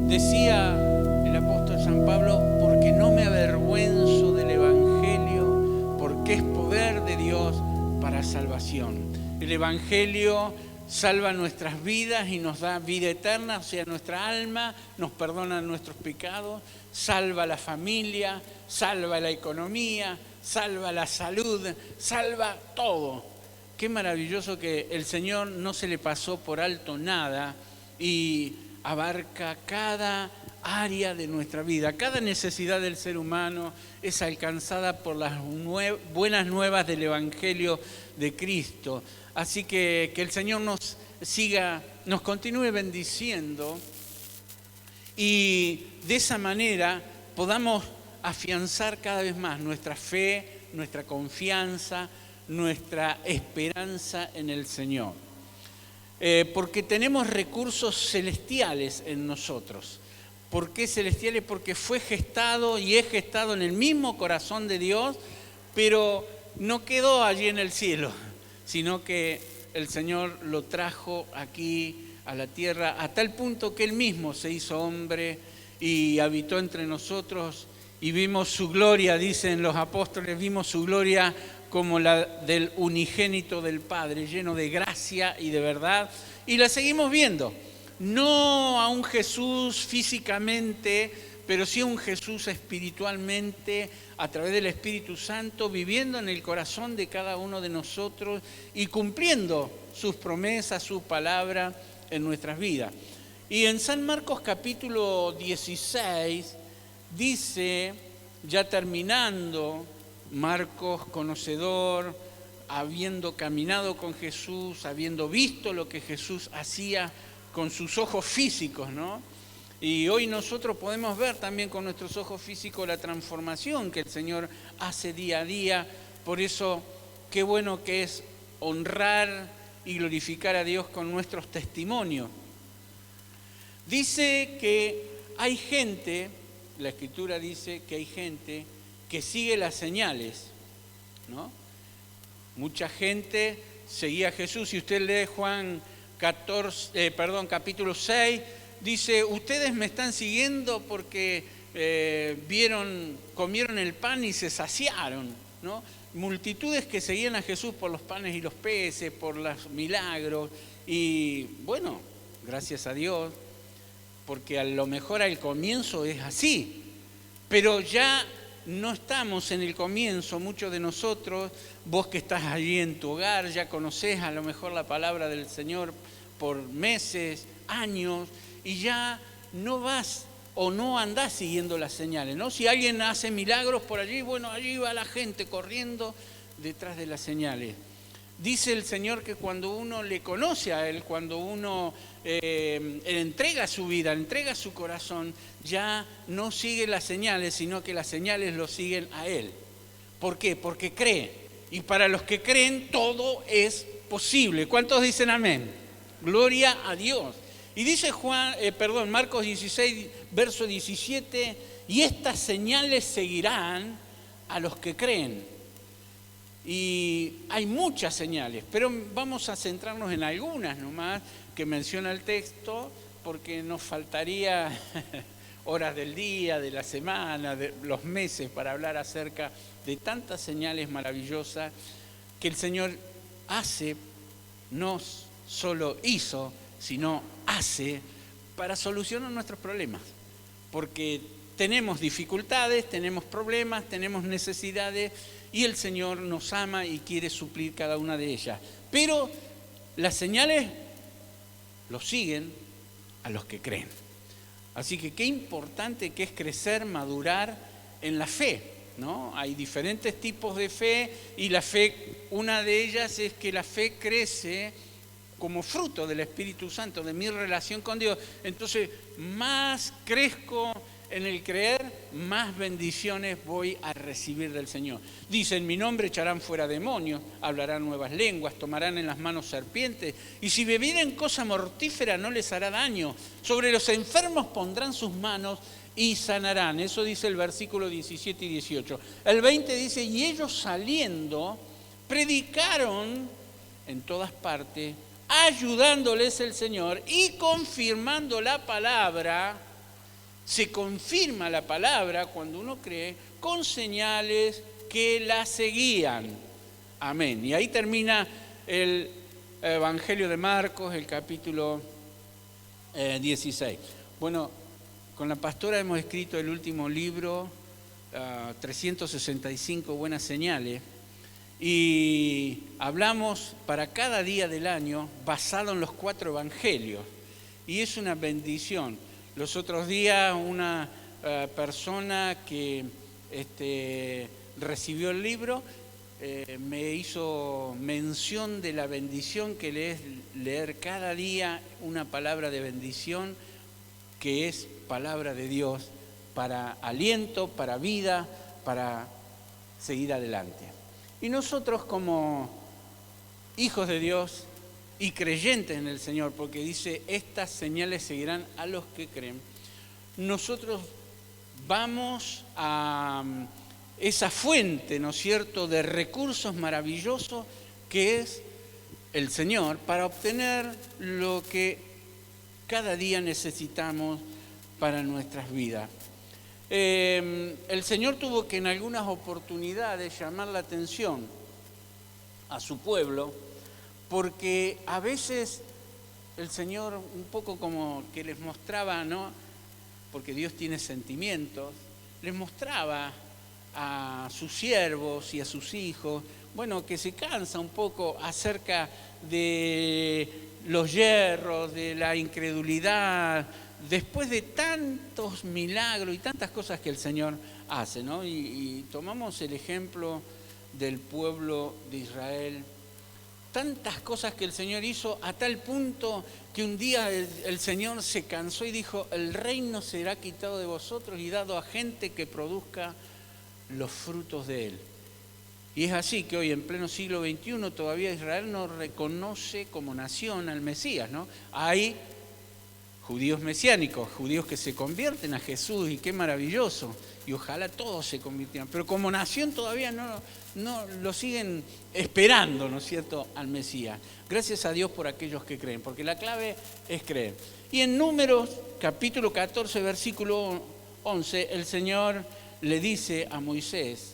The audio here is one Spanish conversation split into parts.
Decía el apóstol San Pablo, porque no me avergüenzo del Evangelio, porque es poder de Dios para salvación. El Evangelio salva nuestras vidas y nos da vida eterna, o sea, nuestra alma, nos perdona nuestros pecados, salva la familia, salva la economía, salva la salud, salva todo. Qué maravilloso que el Señor no se le pasó por alto nada y abarca cada área de nuestra vida. Cada necesidad del ser humano es alcanzada por las buenas nuevas del Evangelio de Cristo. Así que el Señor nos continúe bendiciendo y de esa manera podamos afianzar cada vez más nuestra fe, nuestra confianza, nuestra esperanza en el Señor. Porque tenemos recursos celestiales en nosotros. ¿Por qué celestiales? Porque fue gestado y es gestado en el mismo corazón de Dios, pero no quedó allí en el cielo, sino que el Señor lo trajo aquí a la tierra a tal punto que Él mismo se hizo hombre y habitó entre nosotros y vimos su gloria, dicen los apóstoles, vimos su gloria como la del unigénito del Padre, lleno de gracia y de verdad, y la seguimos viendo. No a un Jesús físicamente, pero sí a un Jesús espiritualmente, a través del Espíritu Santo, viviendo en el corazón de cada uno de nosotros y cumpliendo sus promesas, su palabra en nuestras vidas. Y en San Marcos capítulo 16 dice, ya terminando, Marcos, conocedor, habiendo caminado con Jesús, habiendo visto lo que Jesús hacía con sus ojos físicos, ¿no? Y hoy nosotros podemos ver también con nuestros ojos físicos la transformación que el Señor hace día a día. Por eso, qué bueno que es honrar y glorificar a Dios con nuestros testimonios. Dice que hay gente, la Escritura dice que hay gente que sigue las señales, ¿no? Mucha gente seguía a Jesús. Si usted lee Juan capítulo 6, dice, ustedes me están siguiendo porque comieron el pan y se saciaron, ¿no? Multitudes que seguían a Jesús por los panes y los peces, por los milagros. Y bueno, gracias a Dios, porque a lo mejor al comienzo es así, pero ya no estamos en el comienzo, muchos de nosotros, vos que estás allí en tu hogar, ya conocés a lo mejor la palabra del Señor por meses, años, y ya no vas o no andás siguiendo las señales, ¿no? Si alguien hace milagros por allí, bueno, allí va la gente corriendo detrás de las señales. Dice el Señor que cuando uno le conoce a Él, cuando uno entrega su vida, entrega su corazón, ya no sigue las señales, sino que las señales lo siguen a Él. ¿Por qué? Porque cree. Y para los que creen, todo es posible. ¿Cuántos dicen amén? Gloria a Dios. Y dice Marcos 16, verso 17, y estas señales seguirán a los que creen. Y hay muchas señales, pero vamos a centrarnos en algunas nomás que menciona el texto, porque nos faltaría horas del día, de la semana, de los meses para hablar acerca de tantas señales maravillosas que el Señor hace, no solo hizo, sino hace para solucionar nuestros problemas. Porque tenemos dificultades, tenemos problemas, tenemos necesidades y el Señor nos ama y quiere suplir cada una de ellas. Pero las señales los siguen a los que creen. Así que qué importante que es crecer, madurar en la fe, ¿no? Hay diferentes tipos de fe y la fe, una de ellas es que la fe crece como fruto del Espíritu Santo, de mi relación con Dios. Entonces, más crezco en el creer, más bendiciones voy a recibir del Señor. Dice, en mi nombre echarán fuera demonios, hablarán nuevas lenguas, tomarán en las manos serpientes, y si bebieren cosa mortífera no les hará daño. Sobre los enfermos pondrán sus manos y sanarán. Eso dice el versículo 17 y 18. El 20 dice, y ellos saliendo, predicaron en todas partes, ayudándoles el Señor y confirmando la palabra Se confirma la palabra cuando uno cree con señales que la seguían. Amén. Y ahí termina el Evangelio de Marcos, el capítulo 16. Bueno, con la pastora hemos escrito el último libro, 365 buenas señales, y hablamos para cada día del año basado en los 4 evangelios. Y es una bendición. Los otros días una persona que recibió el libro me hizo mención de la bendición que es leer cada día una palabra de bendición que es palabra de Dios para aliento, para vida, para seguir adelante. Y nosotros como hijos de Dios y creyentes en el Señor, porque dice, estas señales seguirán a los que creen, nosotros vamos a esa fuente, ¿no es cierto?, de recursos maravillosos que es el Señor para obtener lo que cada día necesitamos para nuestras vidas. El Señor tuvo que en algunas oportunidades llamar la atención a su pueblo, porque a veces el Señor un poco como que les mostraba, ¿no?, porque Dios tiene sentimientos, les mostraba a sus siervos y a sus hijos, bueno, que se cansa un poco acerca de los yerros, de la incredulidad, después de tantos milagros y tantas cosas que el Señor hace, ¿no? Y tomamos el ejemplo del pueblo de Israel, tantas cosas que el Señor hizo a tal punto que un día el Señor se cansó y dijo, el reino será quitado de vosotros y dado a gente que produzca los frutos de él. Y es así que hoy en pleno siglo XXI todavía Israel no reconoce como nación al Mesías, ¿no? Hay judíos mesiánicos, judíos que se convierten a Jesús y qué maravilloso, y ojalá todos se convirtieran, pero como nación todavía no lo siguen esperando, ¿no es cierto?, al Mesías. Gracias a Dios por aquellos que creen, porque la clave es creer. Y en Números, capítulo 14, versículo 11, el Señor le dice a Moisés,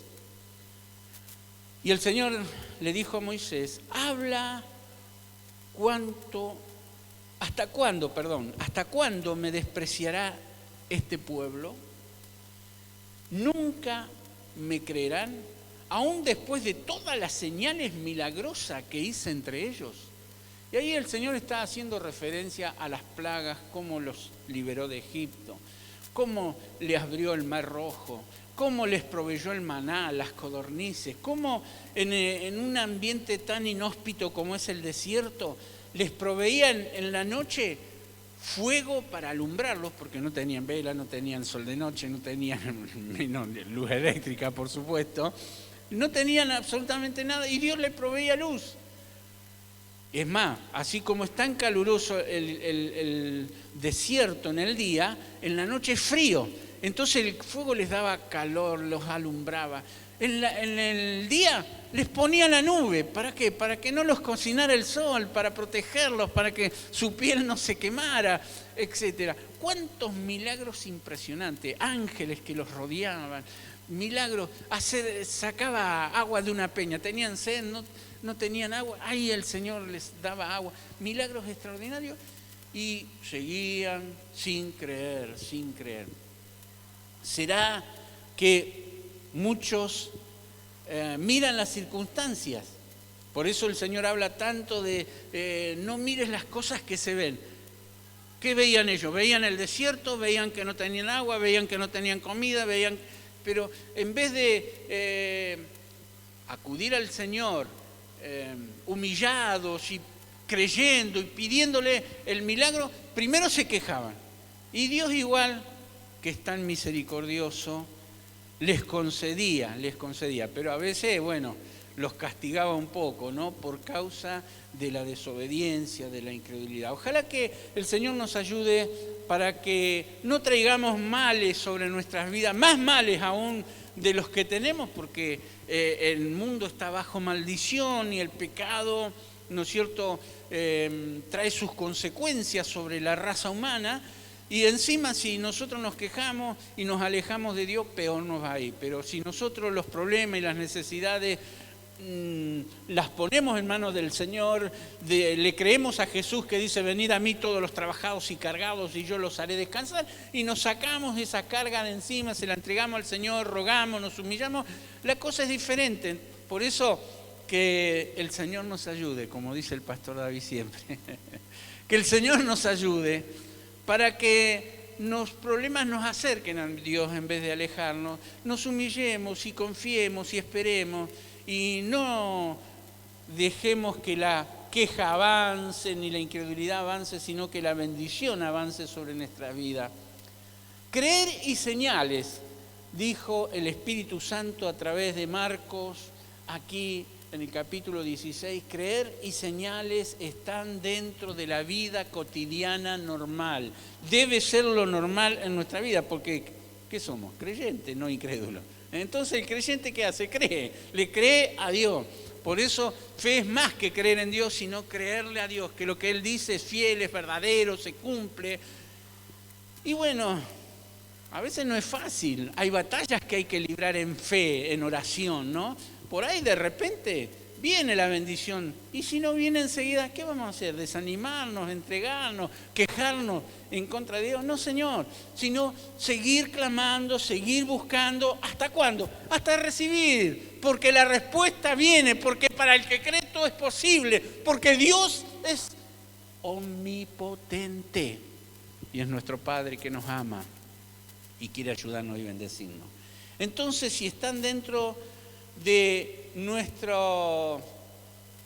y el Señor le dijo a Moisés, habla ¿hasta cuándo me despreciará este pueblo? ¿Nunca me creerán, aún después de todas las señales milagrosas que hice entre ellos? Y ahí el Señor está haciendo referencia a las plagas, cómo los liberó de Egipto, cómo le abrió el mar rojo, cómo les proveyó el maná, las codornices, cómo en un ambiente tan inhóspito como es el desierto, les proveían en la noche fuego para alumbrarlos, porque no tenían vela, no tenían sol de noche, no tenían luz eléctrica, por supuesto, no tenían absolutamente nada y Dios les proveía luz. Es más, así como es tan caluroso el desierto en el día, en la noche es frío. Entonces el fuego les daba calor, los alumbraba. En el día les ponía la nube. ¿Para qué? Para que no los cocinara el sol, para protegerlos, para que su piel no se quemara, etc. ¿Cuántos milagros impresionantes? Ángeles que los rodeaban, milagros. Sacaba agua de una peña, tenían sed, no tenían agua, ahí el Señor les daba agua. Milagros extraordinarios y seguían sin creer. ¿Será que muchos miran las circunstancias? Por eso el Señor habla tanto de no mires las cosas que se ven. ¿Qué veían ellos? Veían el desierto, veían que no tenían agua, veían que no tenían comida, pero en vez de acudir al Señor humillados y creyendo y pidiéndole el milagro, primero se quejaban. Y Dios igual, que es tan misericordioso, les concedía, pero a veces, los castigaba un poco, ¿no?, por causa de la desobediencia, de la incredulidad. Ojalá que el Señor nos ayude para que no traigamos males sobre nuestras vidas, más males aún de los que tenemos, porque el mundo está bajo maldición y el pecado, ¿no es cierto?, trae sus consecuencias sobre la raza humana, Y encima si nosotros nos quejamos y nos alejamos de Dios, peor nos va a ir. Pero si nosotros los problemas y las necesidades las ponemos en manos del Señor, le creemos a Jesús que dice: venid a mí todos los trabajados y cargados y yo los haré descansar, y nos sacamos esa carga de encima, se la entregamos al Señor, rogamos, nos humillamos, la cosa es diferente. Por eso que el Señor nos ayude, como dice el pastor David siempre, que el Señor nos ayude para que los problemas nos acerquen a Dios en vez de alejarnos, nos humillemos y confiemos y esperemos, y no dejemos que la queja avance ni la incredulidad avance, sino que la bendición avance sobre nuestra vida. Creer y señales, dijo el Espíritu Santo a través de Marcos, aquí en el capítulo 16, creer y señales están dentro de la vida cotidiana normal. Debe ser lo normal en nuestra vida, porque ¿qué somos? Creyentes, no incrédulos. Entonces el creyente, ¿qué hace? Cree, le cree a Dios. Por eso fe es más que creer en Dios, sino creerle a Dios, que lo que Él dice es fiel, es verdadero, se cumple. Y bueno, a veces no es fácil, hay batallas que hay que librar en fe, en oración, ¿no? Por ahí de repente viene la bendición, y si no viene enseguida, ¿qué vamos a hacer? ¿Desanimarnos, entregarnos, quejarnos en contra de Dios? No, Señor, sino seguir clamando, seguir buscando. ¿Hasta cuándo? Hasta recibir, porque la respuesta viene, porque para el que cree todo es posible, porque Dios es omnipotente y es nuestro Padre que nos ama y quiere ayudarnos y bendecirnos. Entonces, si están dentro de nuestro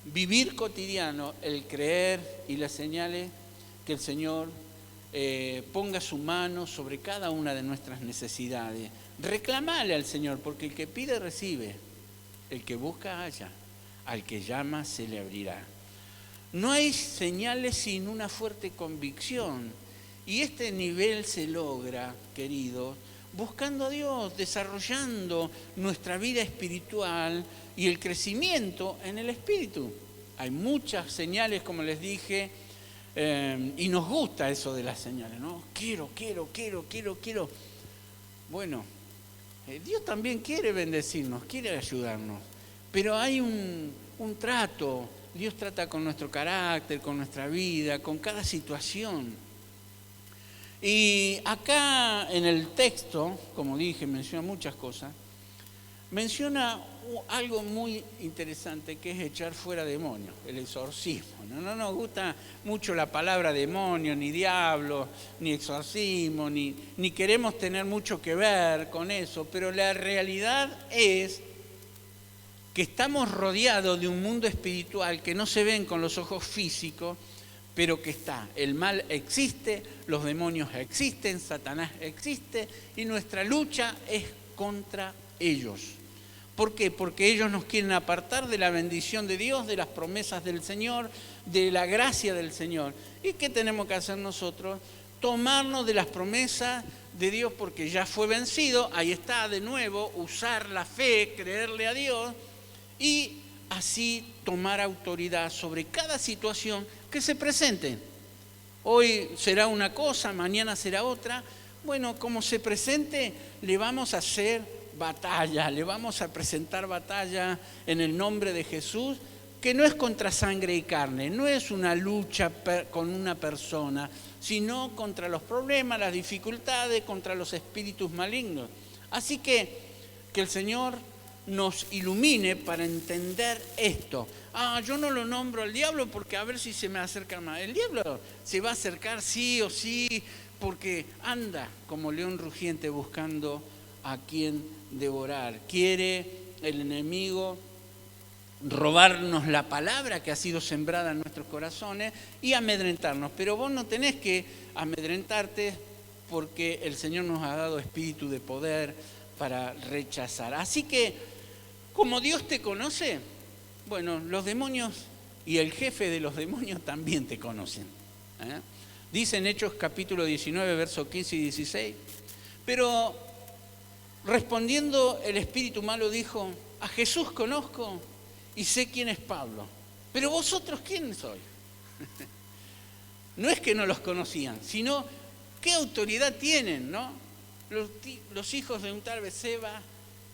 vivir cotidiano, el creer y las señales, que el Señor ponga su mano sobre cada una de nuestras necesidades. Reclamale al Señor, porque el que pide recibe, el que busca halla, al que llama se le abrirá. No hay señales sin una fuerte convicción, y este nivel se logra, queridos, buscando a Dios, desarrollando nuestra vida espiritual y el crecimiento en el espíritu. Hay muchas señales, como les dije, y nos gusta eso de las señales, ¿no? Quiero. Bueno, Dios también quiere bendecirnos, quiere ayudarnos, pero hay un trato. Dios trata con nuestro carácter, con nuestra vida, con cada situación. Y acá en el texto, como dije, menciona muchas cosas, menciona algo muy interesante, que es echar fuera demonios, el exorcismo. No nos gusta mucho la palabra demonio, ni diablo, ni exorcismo, ni queremos tener mucho que ver con eso, pero la realidad es que estamos rodeados de un mundo espiritual que no se ven con los ojos físicos, pero que está. El mal existe, los demonios existen, Satanás existe, y nuestra lucha es contra ellos. ¿Por qué? Porque ellos nos quieren apartar de la bendición de Dios, de las promesas del Señor, de la gracia del Señor. ¿Y qué tenemos que hacer nosotros? Tomarnos de las promesas de Dios, porque ya fue vencido. Ahí está de nuevo, usar la fe, creerle a Dios, y así tomar autoridad sobre cada situación que se presente. Hoy será una cosa, mañana será otra. Bueno, como se presente, le vamos a hacer batalla, le vamos a presentar batalla en el nombre de Jesús, que no es contra sangre y carne, no es una lucha con una persona, sino contra los problemas, las dificultades, contra los espíritus malignos. Así que el Señor nos ilumine para entender esto. Yo no lo nombro al diablo porque a ver si se me acerca más. El diablo se va a acercar sí o sí, porque anda como león rugiente buscando a quien devorar. Quiere el enemigo robarnos la palabra que ha sido sembrada en nuestros corazones y amedrentarnos. Pero vos no tenés que amedrentarte, porque el Señor nos ha dado espíritu de poder para rechazar. Así que, como Dios te conoce, bueno, los demonios y el jefe de los demonios también te conocen. Dice en Hechos capítulo 19, versos 15 y 16, pero respondiendo el espíritu malo dijo: a Jesús conozco y sé quién es Pablo, pero vosotros, ¿quién sois? No es que no los conocían, sino ¿Qué autoridad tienen, no? Los hijos de un tal Beceba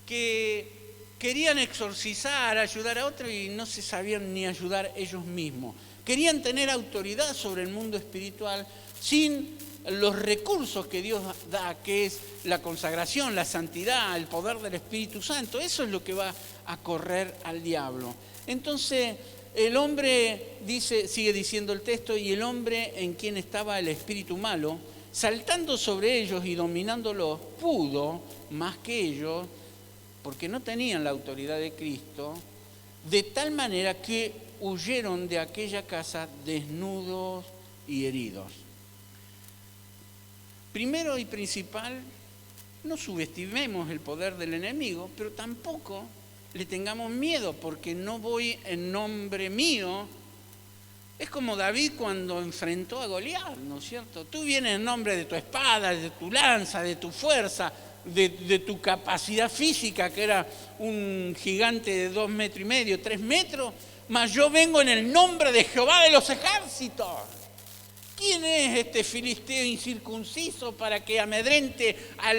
que querían exorcizar, ayudar a otro y no se sabían ni ayudar ellos mismos. Querían tener autoridad sobre el mundo espiritual sin los recursos que Dios da, que es la consagración, la santidad, el poder del Espíritu Santo. Eso es lo que va a correr al diablo. Entonces, el hombre, sigue diciendo el texto, y el hombre en quien estaba el espíritu malo, saltando sobre ellos y dominándolos, pudo más que ellos, porque no tenían la autoridad de Cristo, de tal manera que huyeron de aquella casa desnudos y heridos. Primero y principal, no subestimemos el poder del enemigo, pero tampoco le tengamos miedo, porque no voy en nombre mío. Es como David cuando enfrentó a Goliat, ¿no es cierto? Tú vienes en nombre de tu espada, de tu lanza, de tu fuerza, de tu capacidad física, que era un gigante de 2,5 metros, 3 metros, mas yo vengo en el nombre de Jehová de los ejércitos. ¿Quién es este filisteo incircunciso para que amedrente a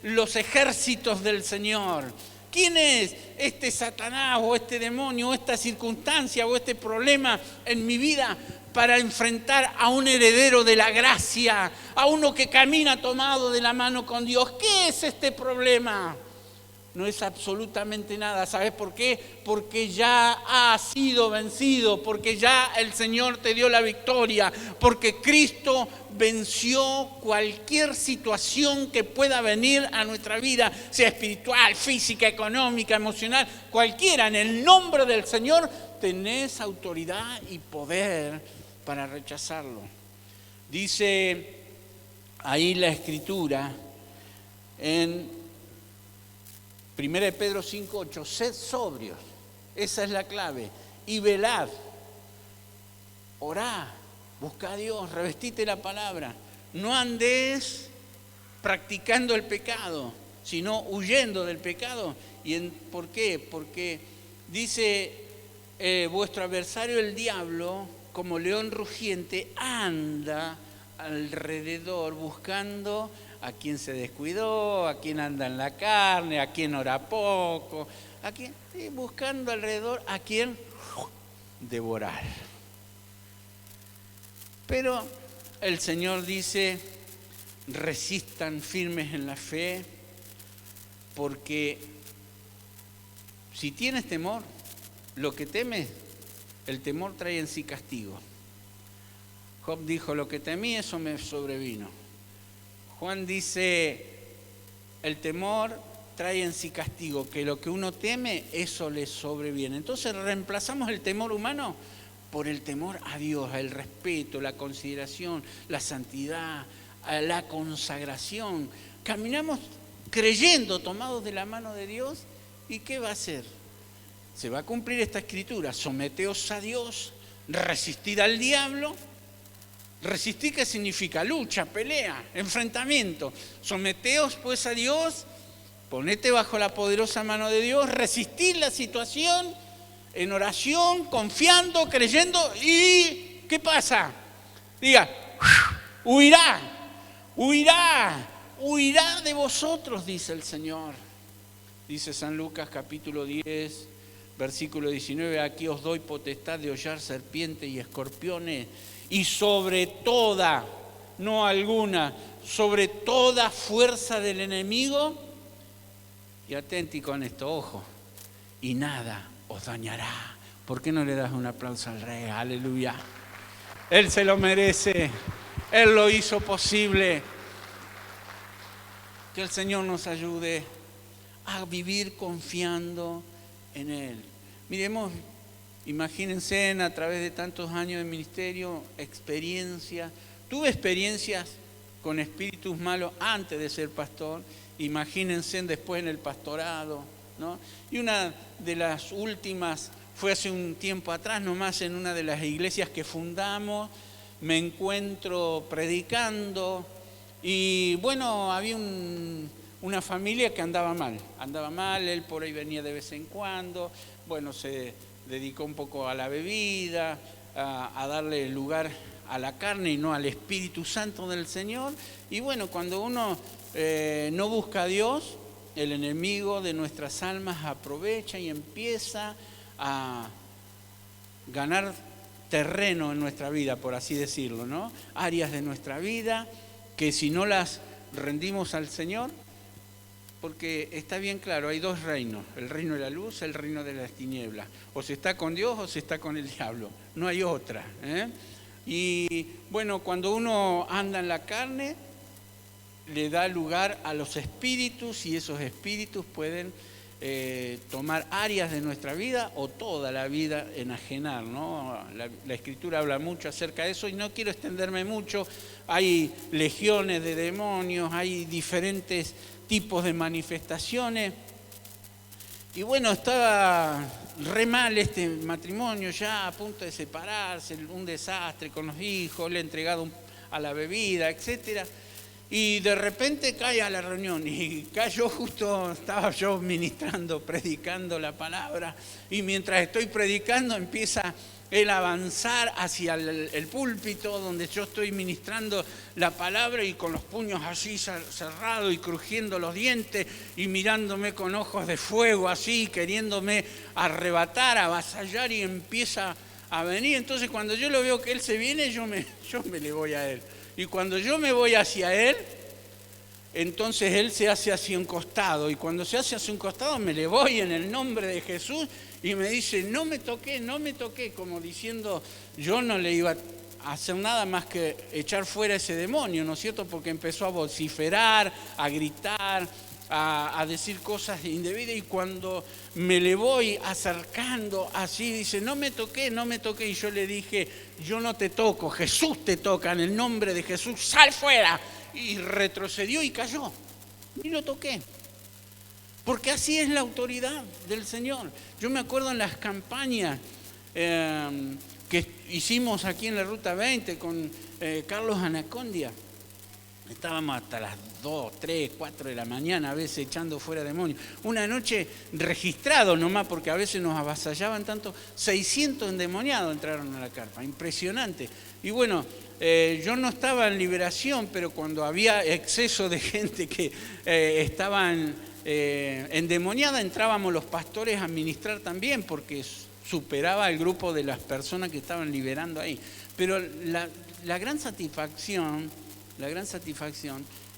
los ejércitos del Señor? ¿Quién es este Satanás o este demonio o esta circunstancia o este problema en mi vida para enfrentar a un heredero de la gracia, a uno que camina tomado de la mano con Dios? ¿Qué es este problema? No es absolutamente nada. ¿Sabes por qué? Porque ya ha sido vencido, porque ya el Señor te dio la victoria, porque Cristo venció cualquier situación que pueda venir a nuestra vida, sea espiritual, física, económica, emocional, cualquiera. En el nombre del Señor tenés autoridad y poder para rechazarlo. Dice ahí la Escritura en 1 Pedro 5:8, sed sobrios, esa es la clave, y velad, orá, buscá a Dios, revestite la palabra, no andés practicando el pecado, sino huyendo del pecado. ¿Por qué? Porque dice, vuestro adversario el diablo, como león rugiente, anda alrededor buscando a quien se descuidó, a quien anda en la carne, a quien ora poco, buscando alrededor a quien devorar. Pero el Señor dice, resistan firmes en la fe, porque si tienes temor, lo que temes, el temor trae en sí castigo. Job dijo, lo que temí, eso me sobrevino. Juan dice, el temor trae en sí castigo, que lo que uno teme, eso le sobreviene. Entonces reemplazamos el temor humano por el temor a Dios, el respeto, la consideración, la santidad, la consagración. Caminamos creyendo, tomados de la mano de Dios, ¿y qué va a hacer? Se va a cumplir esta escritura, someteos a Dios, resistid al diablo. Resistir, ¿qué significa? Lucha, pelea, enfrentamiento. Someteos pues a Dios, ponete bajo la poderosa mano de Dios, resistir la situación en oración, confiando, creyendo. ¿Y qué pasa? Diga, huirá de vosotros, dice el Señor. Dice San Lucas capítulo 10, versículo 19, aquí os doy potestad de hollar serpientes y escorpiones, y sobre toda, no alguna, sobre toda fuerza del enemigo, y atenti con esto, ojo, y nada os dañará. ¿Por qué no le das un aplauso al Rey? Aleluya. Él se lo merece, Él lo hizo posible. Que el Señor nos ayude a vivir confiando en Él. Miremos, imagínense a través de tantos años de ministerio, tuve experiencias con espíritus malos antes de ser pastor, imagínense después en el pastorado, ¿no? Y una de las últimas fue hace un tiempo atrás, nomás en una de las iglesias que fundamos, me encuentro predicando y bueno, había una familia que andaba mal, él por ahí venía de vez en cuando, bueno, se dedicó un poco a la bebida, a darle lugar a la carne y no al Espíritu Santo del Señor. Y bueno, cuando uno no busca a Dios, el enemigo de nuestras almas aprovecha y empieza a ganar terreno en nuestra vida, por así decirlo, ¿no? Áreas de nuestra vida que si no las rendimos al Señor, porque está bien claro, hay dos reinos, el reino de la luz, el reino de las tinieblas. O se está con Dios o se está con el diablo, no hay otra, ¿eh? Y bueno, cuando uno anda en la carne, le da lugar a los espíritus y esos espíritus pueden tomar áreas de nuestra vida o toda la vida enajenar, ¿no? La Escritura habla mucho acerca de eso y no quiero extenderme mucho. Hay legiones de demonios, hay diferentes tipos de manifestaciones. Y bueno, estaba re mal este matrimonio, ya a punto de separarse, un desastre con los hijos, le he entregado a la bebida, etcétera. Y de repente cae a la reunión y cayó justo, estaba yo ministrando, predicando la palabra, y mientras estoy predicando empieza él a avanzar hacia el púlpito donde yo estoy ministrando la palabra y con los puños así cerrados y crujiendo los dientes y mirándome con ojos de fuego así, queriéndome arrebatar, avasallar, y empieza a venir. Entonces cuando yo lo veo que él se viene, yo me le voy a él. Y cuando yo me voy hacia él, entonces él se hace hacia un costado. Y cuando se hace hacia un costado, me le voy en el nombre de Jesús y me dice, no me toqué, como diciendo, yo no le iba a hacer nada más que echar fuera ese demonio, ¿no es cierto? Porque empezó a vociferar, a gritar, a decir cosas indebidas, y cuando me le voy acercando así, dice, no me toqué, y yo le dije, yo no te toco, Jesús te toca, en el nombre de Jesús, sal fuera, y retrocedió y cayó, y lo toqué, porque así es la autoridad del Señor. Yo me acuerdo en las campañas que hicimos aquí en la Ruta 20 con Carlos Anacondia. Estábamos hasta las 2, 3, 4 de la mañana, a veces echando fuera demonios. Una noche registrado nomás, porque a veces nos avasallaban tanto, 600 endemoniados entraron a la carpa, impresionante. Y bueno, yo no estaba en liberación, pero cuando había exceso de gente que estaban endemoniada, entrábamos los pastores a ministrar también, porque superaba el grupo de las personas que estaban liberando ahí. Pero la gran satisfacción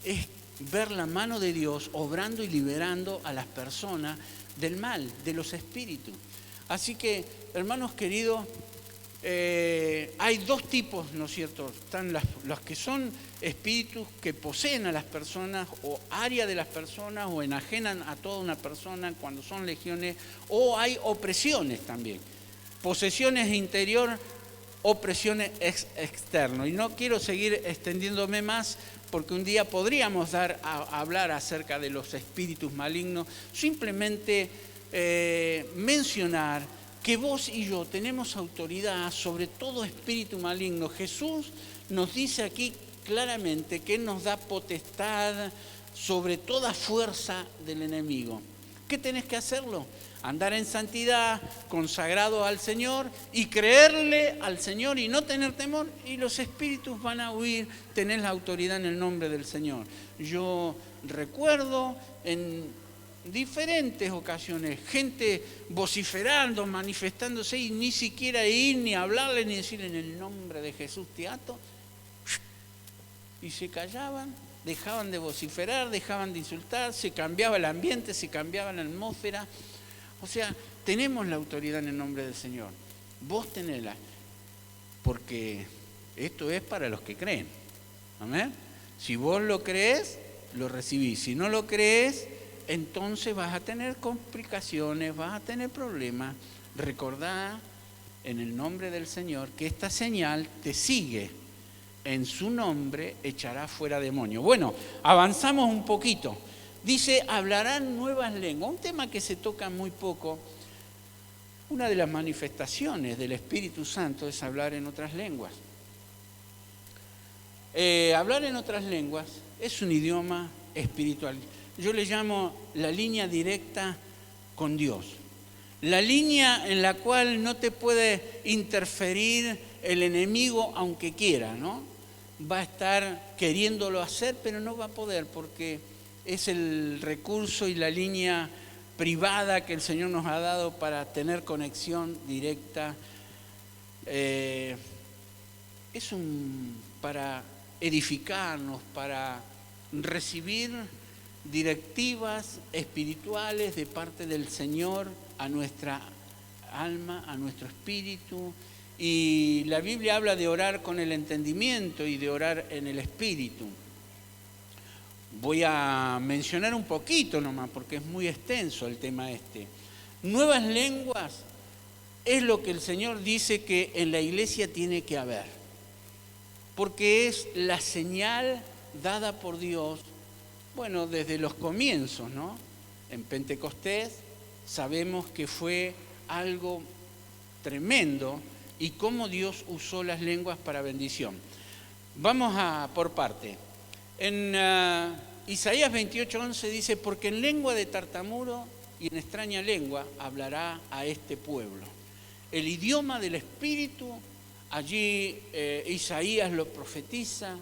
es ver la mano de Dios obrando y liberando a las personas del mal, de los espíritus. Así que, hermanos queridos, hay dos tipos, ¿no es cierto? Están los que son espíritus que poseen a las personas o área de las personas o enajenan a toda una persona cuando son legiones, o hay opresiones también, posesiones interior, opresiones externas. Y no quiero seguir extendiéndome más porque un día podríamos hablar acerca de los espíritus malignos, simplemente mencionar que vos y yo tenemos autoridad sobre todo espíritu maligno. Jesús nos dice aquí claramente que Él nos da potestad sobre toda fuerza del enemigo. ¿Qué tenés que hacerlo? Andar en santidad, consagrado al Señor y creerle al Señor y no tener temor, y los espíritus van a huir. Tenés la autoridad en el nombre del Señor. Yo recuerdo en diferentes ocasiones gente vociferando, manifestándose, y ni siquiera ir ni hablarle ni decir en el nombre de Jesús te ato, y se callaban, dejaban de vociferar, dejaban de insultar, se cambiaba el ambiente, se cambiaba la atmósfera. O sea, tenemos la autoridad en el nombre del Señor. Vos tenela, porque esto es para los que creen. ¿Amén? Si vos lo crees, lo recibís. Si no lo crees, entonces vas a tener complicaciones, vas a tener problemas. Recordá en el nombre del Señor que esta señal te sigue. En su nombre echará fuera demonio. Bueno, avanzamos un poquito. Dice, hablarán nuevas lenguas. Un tema que se toca muy poco. Una de las manifestaciones del Espíritu Santo es hablar en otras lenguas. Hablar en otras lenguas es un idioma espiritual. Yo le llamo la línea directa con Dios. La línea en la cual no te puede interferir el enemigo aunque quiera, ¿no? Va a estar queriéndolo hacer, pero no va a poder porque es el recurso y la línea privada que el Señor nos ha dado para tener conexión directa. Es para edificarnos, para recibir directivas espirituales de parte del Señor a nuestra alma, a nuestro espíritu. Y la Biblia habla de orar con el entendimiento y de orar en el espíritu. Voy a mencionar un poquito nomás, porque es muy extenso el tema este. Nuevas lenguas es lo que el Señor dice que en la iglesia tiene que haber, porque es la señal dada por Dios, bueno, desde los comienzos, ¿no? En Pentecostés sabemos que fue algo tremendo y cómo Dios usó las lenguas para bendición. Vamos a por parte. En Isaías 28:11 dice, porque en lengua de tartamudo y en extraña lengua hablará a este pueblo. El idioma del Espíritu, allí Isaías lo profetiza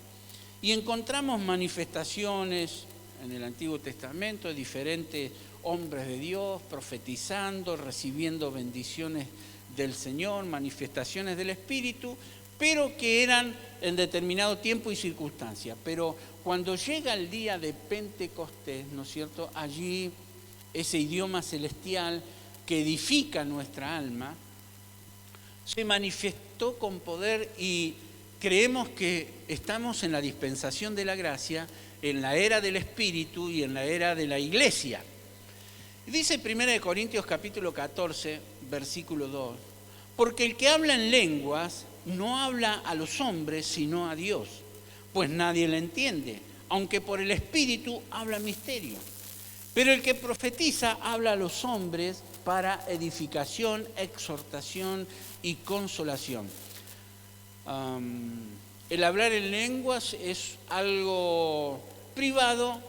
y encontramos manifestaciones en el Antiguo Testamento de diferentes hombres de Dios profetizando, recibiendo bendiciones del Señor, manifestaciones del Espíritu, pero que eran en determinado tiempo y circunstancia. Pero cuando llega el día de Pentecostés, ¿no es cierto?, allí ese idioma celestial que edifica nuestra alma se manifestó con poder y creemos que estamos en la dispensación de la gracia, en la era del Espíritu y en la era de la Iglesia. Dice 1 Corintios capítulo 14, versículo 2, porque el que habla en lenguas no habla a los hombres, sino a Dios, pues nadie le entiende, aunque por el Espíritu habla misterio. Pero el que profetiza habla a los hombres para edificación, exhortación y consolación. El hablar en lenguas es algo privado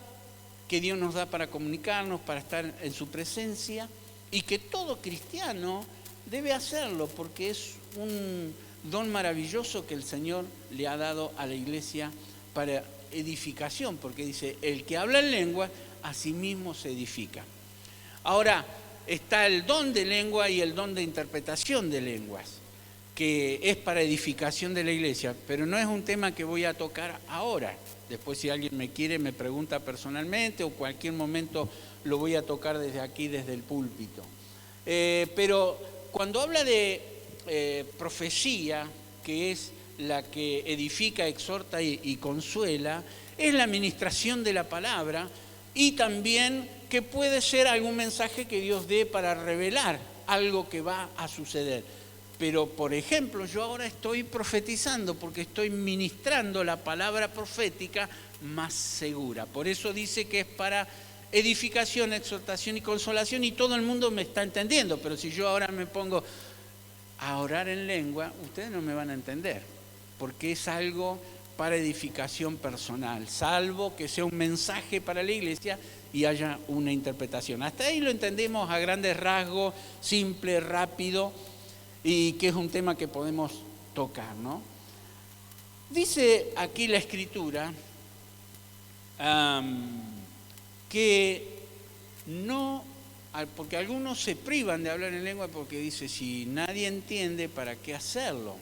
que Dios nos da para comunicarnos, para estar en su presencia y que todo cristiano debe hacerlo porque es un don maravilloso que el Señor le ha dado a la iglesia para edificación, porque dice, el que habla en lengua, a sí mismo se edifica. Ahora, está el don de lengua y el don de interpretación de lenguas, que es para edificación de la iglesia, pero no es un tema que voy a tocar ahora. Después, si alguien me quiere, me pregunta personalmente o cualquier momento lo voy a tocar desde aquí, desde el púlpito. Pero cuando habla de profecía, que es la que edifica, exhorta y consuela, es la administración de la palabra y también que puede ser algún mensaje que Dios dé para revelar algo que va a suceder. Pero, por ejemplo, yo ahora estoy profetizando porque estoy ministrando la palabra profética más segura. Por eso dice que es para edificación, exhortación y consolación y todo el mundo me está entendiendo. Pero si yo ahora me pongo a orar en lengua, ustedes no me van a entender, porque es algo para edificación personal, salvo que sea un mensaje para la iglesia y haya una interpretación. Hasta ahí lo entendemos a grandes rasgos, simple, rápido, y que es un tema que podemos tocar, ¿no? Dice aquí la Escritura que no, porque algunos se privan de hablar en lengua porque dice, si nadie entiende, ¿para qué hacerlo?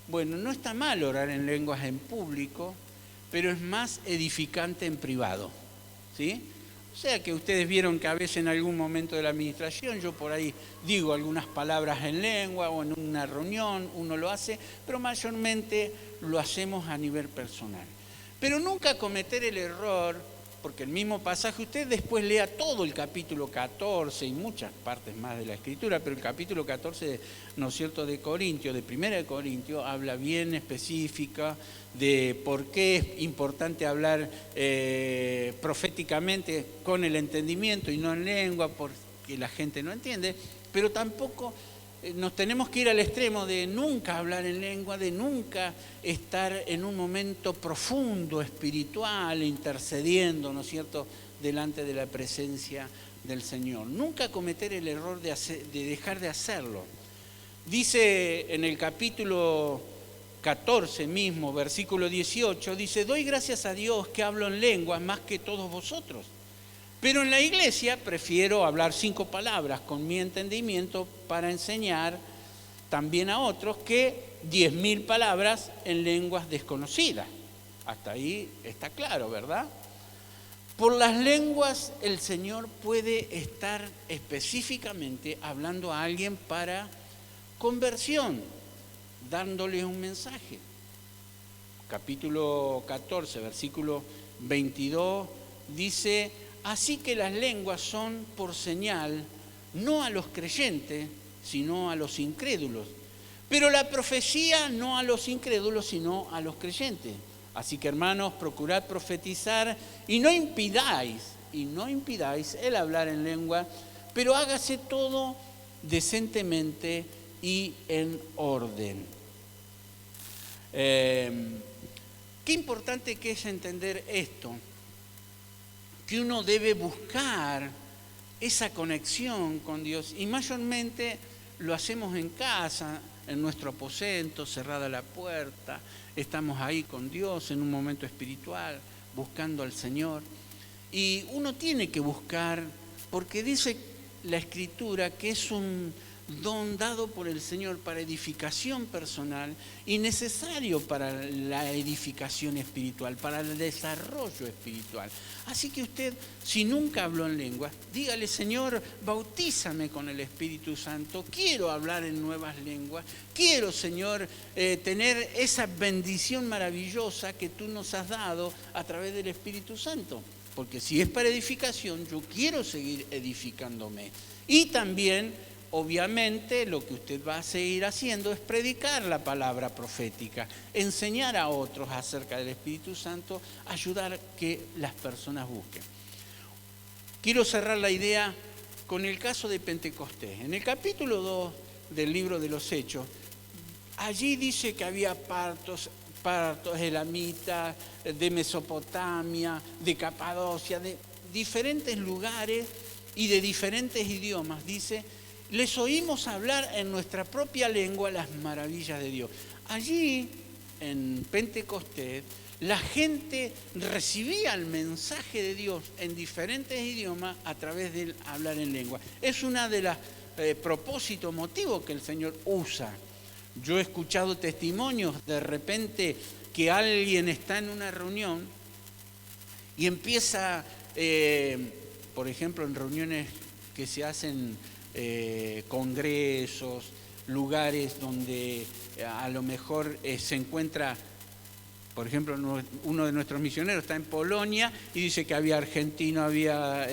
Bueno, no está mal orar en lenguas en público, pero es más edificante en privado, ¿sí? O sea que ustedes vieron que a veces en algún momento de la administración yo por ahí digo algunas palabras en lengua o en una reunión, uno lo hace, pero mayormente lo hacemos a nivel personal. Pero nunca cometer el error, porque el mismo pasaje, usted después lea todo el capítulo 14 y muchas partes más de la Escritura, pero el capítulo 14, ¿no es cierto?, de Corintios, de 1 Corintios, habla bien específica de por qué es importante hablar proféticamente con el entendimiento y no en lengua, porque la gente no entiende, pero tampoco nos tenemos que ir al extremo de nunca hablar en lengua, de nunca estar en un momento profundo, espiritual, intercediendo, ¿no es cierto?, delante de la presencia del Señor, nunca cometer el error de dejar de hacerlo. Dice en el capítulo 14 mismo, versículo 18, dice: doy gracias a Dios que hablo en lenguas más que todos vosotros. Pero en la iglesia prefiero hablar 5 palabras con mi entendimiento para enseñar también a otros que 10.000 palabras en lenguas desconocidas. Hasta ahí está claro, ¿verdad? Por las lenguas el Señor puede estar específicamente hablando a alguien para conversión, dándole un mensaje. Capítulo 14, versículo 22, dice: así que las lenguas son por señal, no a los creyentes, sino a los incrédulos. Pero la profecía no a los incrédulos, sino a los creyentes. Así que, hermanos, procurad profetizar y no impidáis el hablar en lengua, pero hágase todo decentemente y en orden. Qué importante que es entender esto, que uno debe buscar esa conexión con Dios, y mayormente lo hacemos en casa, en nuestro aposento, cerrada la puerta, estamos ahí con Dios en un momento espiritual, buscando al Señor. Y uno tiene que buscar, porque dice la Escritura que es un don dado por el Señor para edificación personal y necesario para la edificación espiritual, para el desarrollo espiritual. Así que usted, si nunca habló en lengua, dígale: Señor, bautízame con el Espíritu Santo, quiero hablar en nuevas lenguas, quiero, Señor, tener esa bendición maravillosa que tú nos has dado a través del Espíritu Santo. Porque si es para edificación, yo quiero seguir edificándome. Y también, obviamente, lo que usted va a seguir haciendo es predicar la palabra profética, enseñar a otros acerca del Espíritu Santo, ayudar a que las personas busquen. Quiero cerrar la idea con el caso de Pentecostés. En el capítulo 2 del libro de los Hechos, allí dice que había partos elamitas, de Mesopotamia, de Capadocia, de diferentes lugares y de diferentes idiomas. Dice: les oímos hablar en nuestra propia lengua las maravillas de Dios. Allí, en Pentecostés, la gente recibía el mensaje de Dios en diferentes idiomas a través del hablar en lengua. Es una de las propósitos, motivos que el Señor usa. Yo he escuchado testimonios de repente que alguien está en una reunión y empieza, por ejemplo, en reuniones que se hacen, congresos, lugares donde a lo mejor se encuentra, por ejemplo, uno de nuestros misioneros está en Polonia y dice que había argentinos, había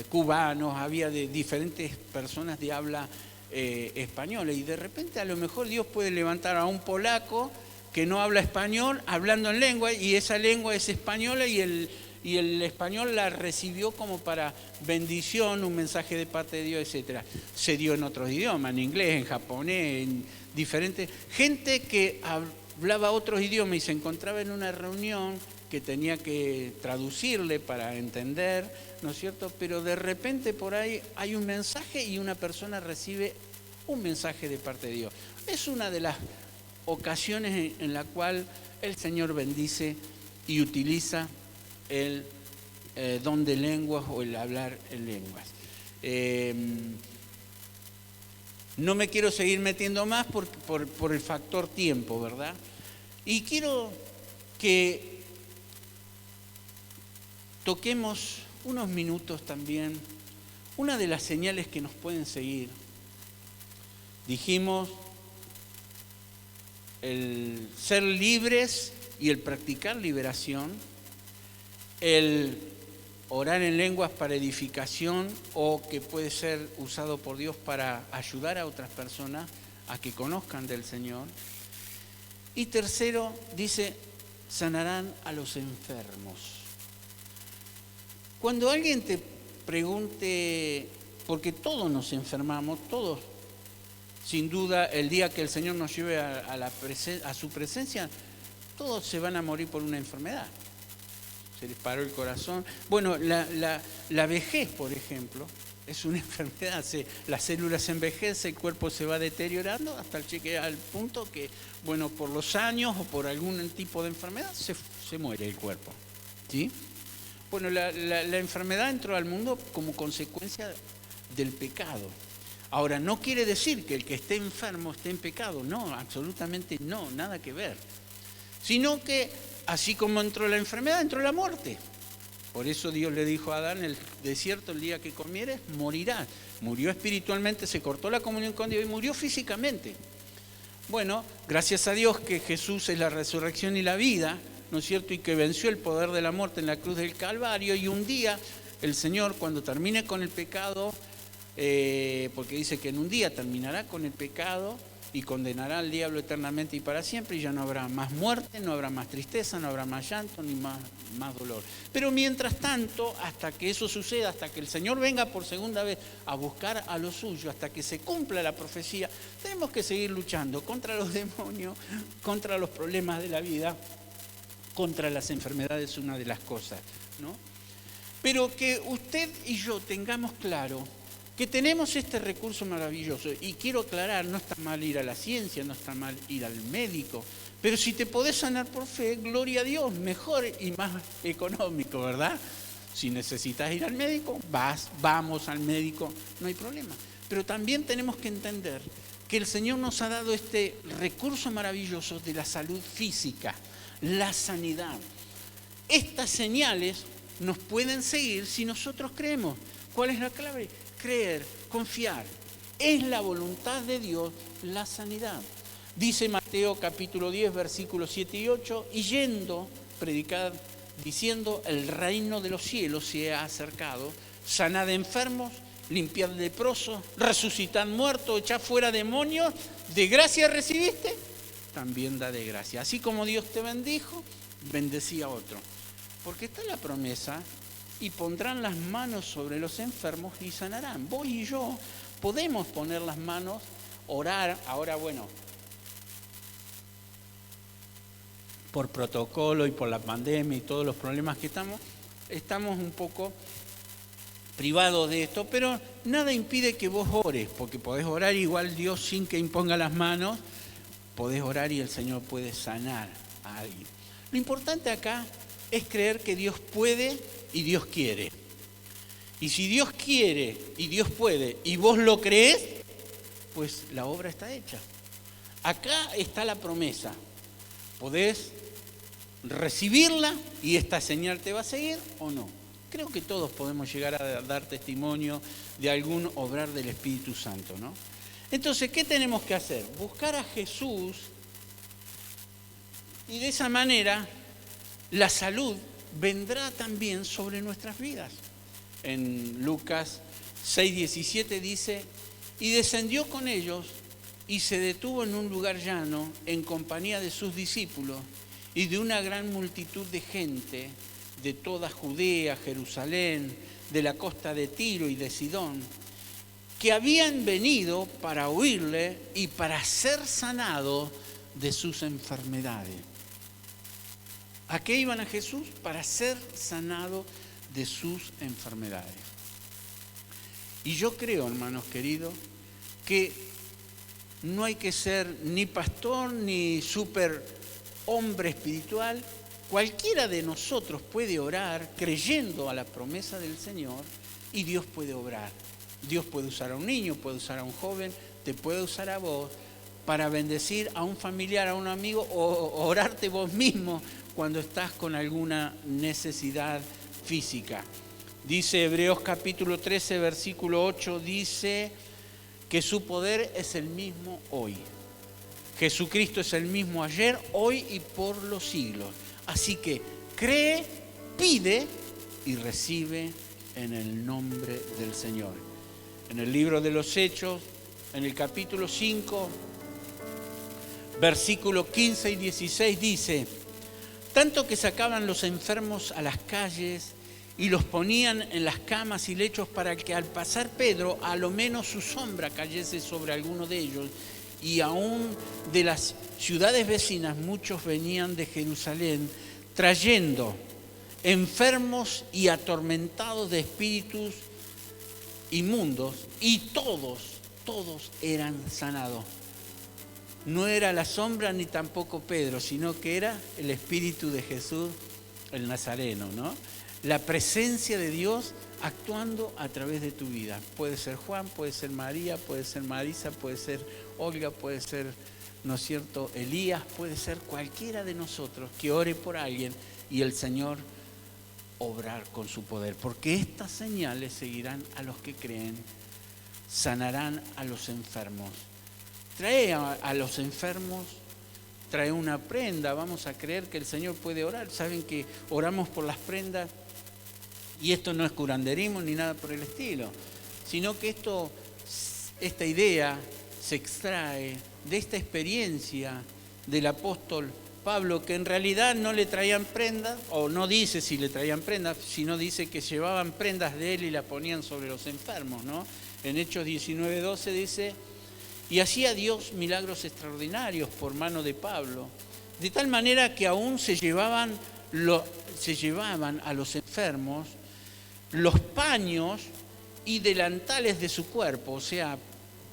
cubanos, había de diferentes personas de habla española, y de repente a lo mejor Dios puede levantar a un polaco que no habla español hablando en lengua, y esa lengua es española, y el español la recibió como para bendición, un mensaje de parte de Dios, etc. Se dio en otros idiomas, en inglés, en japonés, en diferentes... Gente que hablaba otros idiomas y se encontraba en una reunión que tenía que traducirle para entender, ¿no es cierto? Pero de repente por ahí hay un mensaje y una persona recibe un mensaje de parte de Dios. Es una de las ocasiones en la cual el Señor bendice y utiliza el don de lenguas o el hablar en lenguas. No me quiero seguir metiendo más por el factor tiempo, ¿verdad? Y quiero que toquemos unos minutos también una de las señales que nos pueden seguir. Dijimos el ser libres y el practicar liberación, el orar en lenguas para edificación, o que puede ser usado por Dios para ayudar a otras personas a que conozcan del Señor. Y tercero, dice, sanarán a los enfermos. Cuando alguien te pregunte, porque todos nos enfermamos, todos, sin duda, el día que el Señor nos lleve a su presencia, todos se van a morir por una enfermedad. se les paró el corazón. Bueno, la vejez, por ejemplo, es una enfermedad. Las células se envejecen, el cuerpo se va deteriorando hasta llegar al punto que, bueno, por los años o por algún tipo de enfermedad se muere el cuerpo, ¿sí? Bueno, la enfermedad entró al mundo como consecuencia del pecado. Ahora, no quiere decir que el que esté enfermo esté en pecado, no, absolutamente no, nada que ver. Sino que, así como entró la enfermedad, entró la muerte. Por eso Dios le dijo a Adán, en el desierto, el día que comieres, morirás. Murió espiritualmente, se cortó la comunión con Dios y murió físicamente. Bueno, gracias a Dios que Jesús es la resurrección y la vida, ¿no es cierto? Y que venció el poder de la muerte en la cruz del Calvario. Y un día el Señor, cuando termine con el pecado, porque dice que en un día terminará con el pecado y condenará al diablo eternamente y para siempre, y ya no habrá más muerte, no habrá más tristeza, no habrá más llanto, ni más dolor. Pero mientras tanto, hasta que eso suceda, hasta que el Señor venga por segunda vez a buscar a lo suyo, hasta que se cumpla la profecía, tenemos que seguir luchando contra los demonios, contra los problemas de la vida, contra las enfermedades, una de las cosas, ¿no? Pero que usted y yo tengamos claro que tenemos este recurso maravilloso, y quiero aclarar, no está mal ir a la ciencia, no está mal ir al médico, pero si te podés sanar por fe, gloria a Dios, mejor y más económico, ¿verdad? Si necesitas ir al médico, vamos al médico, no hay problema. Pero también tenemos que entender que el Señor nos ha dado este recurso maravilloso de la salud física, la sanidad. Estas señales nos pueden seguir si nosotros creemos. ¿Cuál es la clave? Creer, confiar. Es la voluntad de Dios la sanidad. Dice Mateo capítulo 10, versículos 7 y 8, y yendo, predicad, diciendo, el reino de los cielos se ha acercado, sanad enfermos, limpiad leprosos, resucitad muertos, echad fuera demonios, de gracia recibiste, también da de gracia. Así como Dios te bendijo, bendecí a otro. Porque está la promesa, y pondrán las manos sobre los enfermos y sanarán. Vos y yo podemos poner las manos, orar. Ahora, bueno, por protocolo y por la pandemia y todos los problemas que estamos un poco privados de esto, pero nada impide que vos ores, porque podés orar igual Dios sin que imponga las manos, podés orar y el Señor puede sanar a alguien. Lo importante acá es creer que Dios puede y Dios quiere. Y si Dios quiere y Dios puede y vos lo creés, pues la obra está hecha. Acá está la promesa. Podés recibirla y esta señal te va a seguir o no. Creo que todos podemos llegar a dar testimonio de algún obrar del Espíritu Santo, ¿no? Entonces, ¿qué tenemos que hacer? Buscar a Jesús, y de esa manera la salud vendrá también sobre nuestras vidas. En Lucas 6:17 dice, y descendió con ellos y se detuvo en un lugar llano en compañía de sus discípulos y de una gran multitud de gente de toda Judea, Jerusalén, de la costa de Tiro y de Sidón, que habían venido para oírle y para ser sanados de sus enfermedades. ¿A qué iban a Jesús? Para ser sanado de sus enfermedades. Y yo creo, hermanos queridos, que no hay que ser ni pastor ni super hombre espiritual. Cualquiera de nosotros puede orar creyendo a la promesa del Señor y Dios puede obrar. Dios puede usar a un niño, puede usar a un joven, te puede usar a vos para bendecir a un familiar, a un amigo, o orarte vos mismo cuando estás con alguna necesidad física. Dice Hebreos capítulo 13, versículo 8, dice que su poder es el mismo hoy. Jesucristo es el mismo ayer, hoy y por los siglos. Así que cree, pide y recibe en el nombre del Señor. En el libro de los Hechos, en el capítulo 5, versículos 15 y 16 dice, tanto que sacaban los enfermos a las calles y los ponían en las camas y lechos para que al pasar Pedro, a lo menos su sombra cayese sobre alguno de ellos. Y aún de las ciudades vecinas muchos venían de Jerusalén trayendo enfermos y atormentados de espíritus inmundos, y todos eran sanados. No era la sombra ni tampoco Pedro, sino que era el Espíritu de Jesús, el Nazareno, ¿no? La presencia de Dios actuando a través de tu vida. Puede ser Juan, puede ser María, puede ser Marisa, puede ser Olga, puede ser, ¿no es cierto?, Elías, puede ser cualquiera de nosotros que ore por alguien y el Señor obrar con su poder. Porque estas señales seguirán a los que creen, sanarán a los enfermos. Trae a los enfermos, trae una prenda, vamos a creer que el Señor puede orar. Saben que oramos por las prendas y esto no es curanderismo ni nada por el estilo, sino que esta idea se extrae de esta experiencia del apóstol Pablo, que en realidad no le traían prendas, o no dice si le traían prendas, sino dice que llevaban prendas de él y la ponían sobre los enfermos, ¿no? En Hechos 19:12 dice: y hacía Dios milagros extraordinarios por mano de Pablo, de tal manera que aún se llevaban a los enfermos los paños y delantales de su cuerpo, o sea,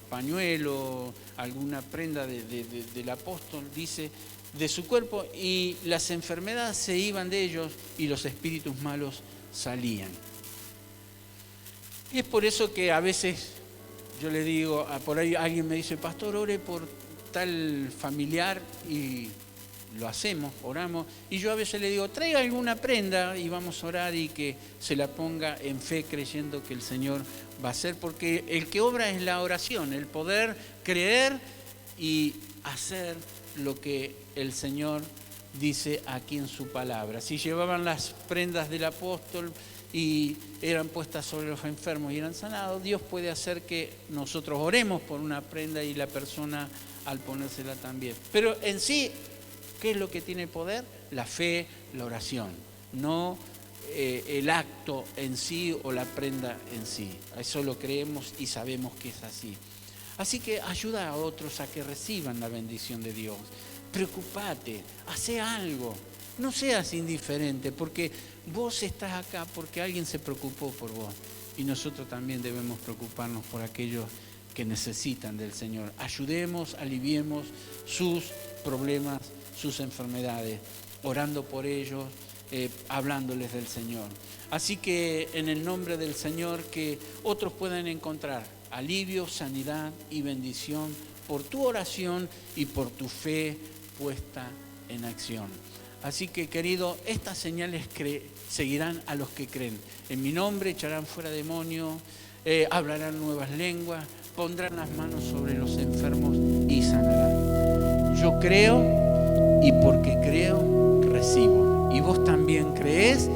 pañuelo, alguna prenda del apóstol, dice, de su cuerpo, y las enfermedades se iban de ellos y los espíritus malos salían. Y es por eso que a veces yo le digo, por ahí alguien me dice: pastor, ore por tal familiar, y lo hacemos, oramos, y yo a veces le digo: traiga alguna prenda y vamos a orar, y que se la ponga en fe, creyendo que el Señor va a hacer, porque el que obra es la oración, el poder creer y hacer lo que el Señor dice aquí en su palabra. Si llevaban las prendas del apóstol y eran puestas sobre los enfermos y eran sanados, Dios puede hacer que nosotros oremos por una prenda y la persona al ponérsela también. Pero en sí, ¿qué es lo que tiene poder? La fe, la oración, no el acto en sí o la prenda en sí. Eso lo creemos y sabemos que es así. Así que ayuda a otros a que reciban la bendición de Dios. Preocupate, hace algo. No seas indiferente, porque vos estás acá porque alguien se preocupó por vos. Y nosotros también debemos preocuparnos por aquellos que necesitan del Señor. Ayudemos, aliviemos sus problemas, sus enfermedades, orando por ellos, hablándoles del Señor. Así que en el nombre del Señor, que otros puedan encontrar alivio, sanidad y bendición por tu oración y por tu fe puesta en acción. Así que, querido, estas señales seguirán a los que creen. En mi nombre echarán fuera demonios, hablarán nuevas lenguas, pondrán las manos sobre los enfermos y sanarán. Yo creo, y porque creo, recibo. Y vos también creés